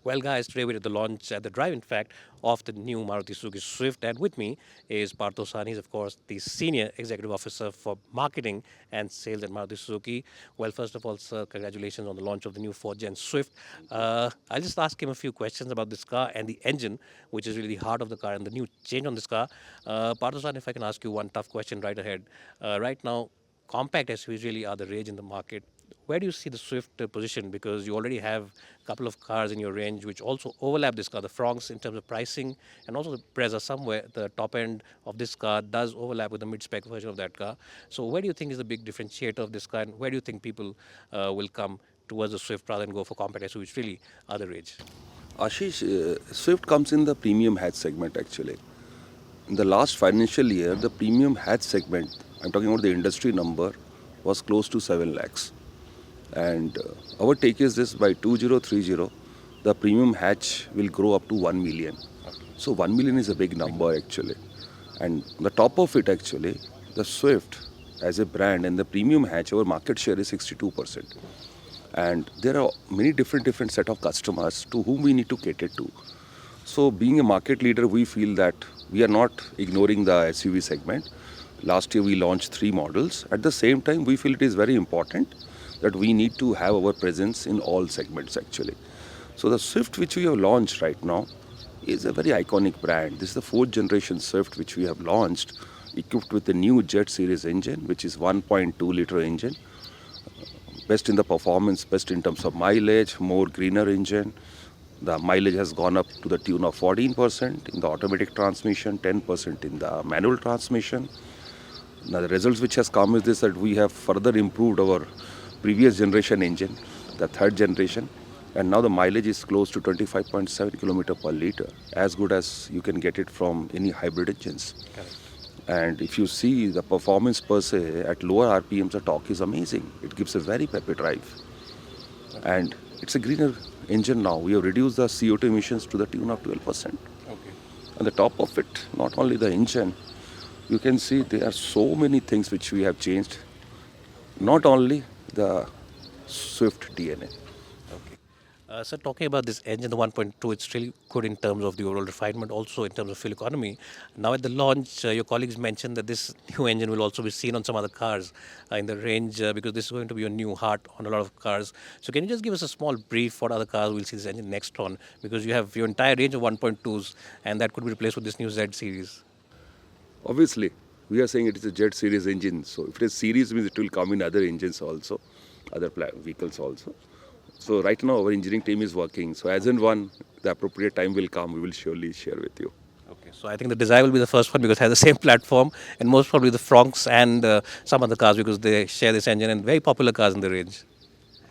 Well, guys, today we're at the launch at the drive, in fact, of the new Maruti Suzuki Swift. And with me is Partho Sani, is of course the Senior Executive Officer for Marketing and Sales at Maruti Suzuki. Well, first of all, sir, congratulations on the launch of the new 4th Gen Swift. I'll just ask him a few questions about this car and the engine, which is really the heart of the car and the new change on this car. Partho Sani, if I can ask you one tough question right ahead. Right now, compact SUVs really are the rage in the market. Where do you see the Swift position? Because you already have a couple of cars in your range which also overlap this car, the Fronx in terms of pricing, and also the Brezza somewhere. The top end of this car does overlap with the mid-spec version of that car. So where do you think is the big differentiator of this car, and where do you think people will come towards the Swift rather than go for compact SUVs, which really are the rage? Ashish, Swift comes in the premium hatch segment actually. In the last financial year, the premium hatch segment, I'm talking about the industry number, was close to 7 lakhs. And our take is this: by 2030, the premium hatch will grow up to 1 million. So 1 million is a big number actually. And on the top of it actually, the Swift as a brand and the premium hatch, our market share is 62%. And there are many different set of customers to whom we need to cater to. So being a market leader, we feel that we are not ignoring the SUV segment. Last year we launched 3 models. At the same time, we feel it is very important that we need to have our presence in all segments actually. So the Swift which we have launched right now is a very iconic brand. This is the 4th generation Swift which we have launched, equipped with the new Jet series engine, which is 1.2 liter engine. Best in the performance, best in terms of mileage, more greener engine. The mileage has gone up to the tune of 14% in the automatic transmission, 10% in the manual transmission. Now the results which has come is this, that we have further improved our previous generation engine, the 3rd generation, and now the mileage is close to 25.7 kilometer per liter, as good as you can get it from any hybrid engines. Correct. And if you see the performance per se at lower RPMs, the torque is amazing. It gives a very peppy drive. And it's a greener engine now. We have reduced the CO2 emissions to the tune of 12%. Okay. On the top of it, not only the engine, you can see there are so many things which we have changed. Not only the Swift DNA. Okay. So talking about this engine, the 1.2, it's really good in terms of the overall refinement, also in terms of fuel economy. Now at the launch, your colleagues mentioned that this new engine will also be seen on some other cars in the range because this is going to be a new heart on a lot of cars. So can you just give us a small brief what other cars we'll see this engine next on? Because you have your entire range of 1.2s and that could be replaced with this new Z series. Obviously, we are saying it is a Jet series engine. So if it is series, means it will come in other engines also, other vehicles also. So right now our engineering team is working. So as and when the appropriate time will come, we will surely share with you. Okay, so I think the Desire will be the first one because it has the same platform, and most probably the Fronx and some other cars because they share this engine and very popular cars in the range.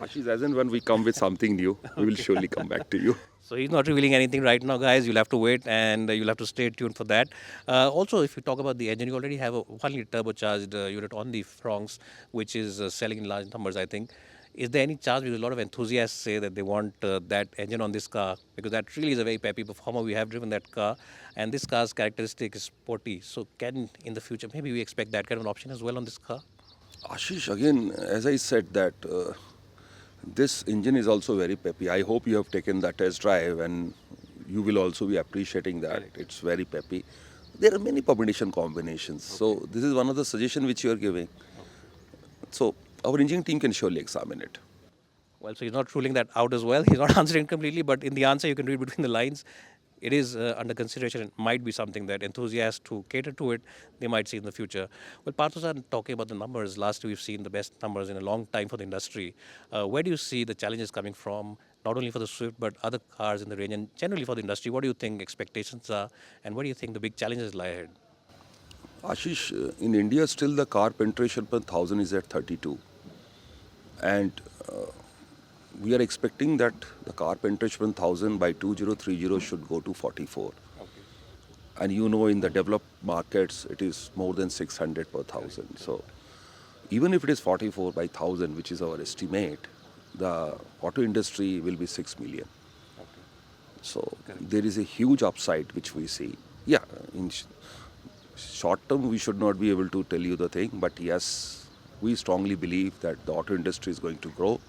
Ashish, as and when we come with something new, we will surely come back to you. So he's not revealing anything right now, guys. You'll have to wait and you'll have to stay tuned for that. Also, if you talk about the engine, you already have a 1 liter turbocharged unit on the Fronx, which is selling in large numbers, I think. Is there any chance, because a lot of enthusiasts say that they want that engine on this car, because that really is a very peppy performer. We have driven that car, and this car's characteristic is sporty. So can, in the future, maybe we expect that kind of an option as well on this car? Ashish, again, as I said that this engine is also very peppy. I hope you have taken the test drive and you will also be appreciating that. Correct. It's very peppy. There are many combination combinations. Okay. So this is one of the suggestions which you are giving. So our engineering team can surely examine it. Well, so he's not ruling that out as well. He's not answering completely, but in the answer, you can read between the lines. It is under consideration. It might be something that enthusiasts who cater to it, they might see in the future. Well, Partho, talking about the numbers, last year we've seen the best numbers in a long time for the industry. Where do you see the challenges coming from, not only for the Swift, but other cars in the range, and generally for the industry? What do you think expectations are, and what do you think the big challenges lie ahead? Ashish, in India still the car penetration per thousand is at 32. And we are expecting that the car penetration per thousand by 2030 should go to 44. Okay. And you know in the developed markets it is more than 600 per thousand. So even if it is 44 by 1000, which is our estimate, the auto industry will be 6 million. Okay. So Correct. there is a huge upside which we see. Yeah, in short term we should not be able to tell you the thing, but yes, we strongly believe that the auto industry is going to grow.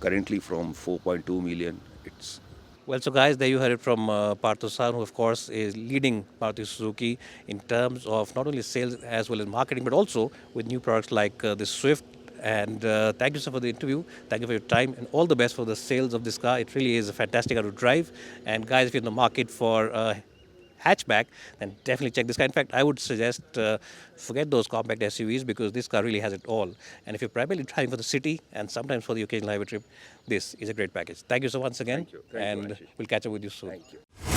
Currently from 4.2 million, it's Well, so guys, there you heard it from Partho San, who of course is leading Maruti Suzuki in terms of not only sales as well as marketing, but also with new products like the Swift. And thank you, sir, for the interview. Thank you for your time, and all the best for the sales of this car. It really is a fantastic car to drive. And guys, if you're in the market for hatchback, then definitely check this car. In fact, I would suggest forget those compact SUVs because this car really has it all. And if you're primarily driving for the city and sometimes for the occasional highway trip, this is a great package. Thank you so once again, Thank you. Thank you, and Ashish. we'll catch up with you soon. Thank you.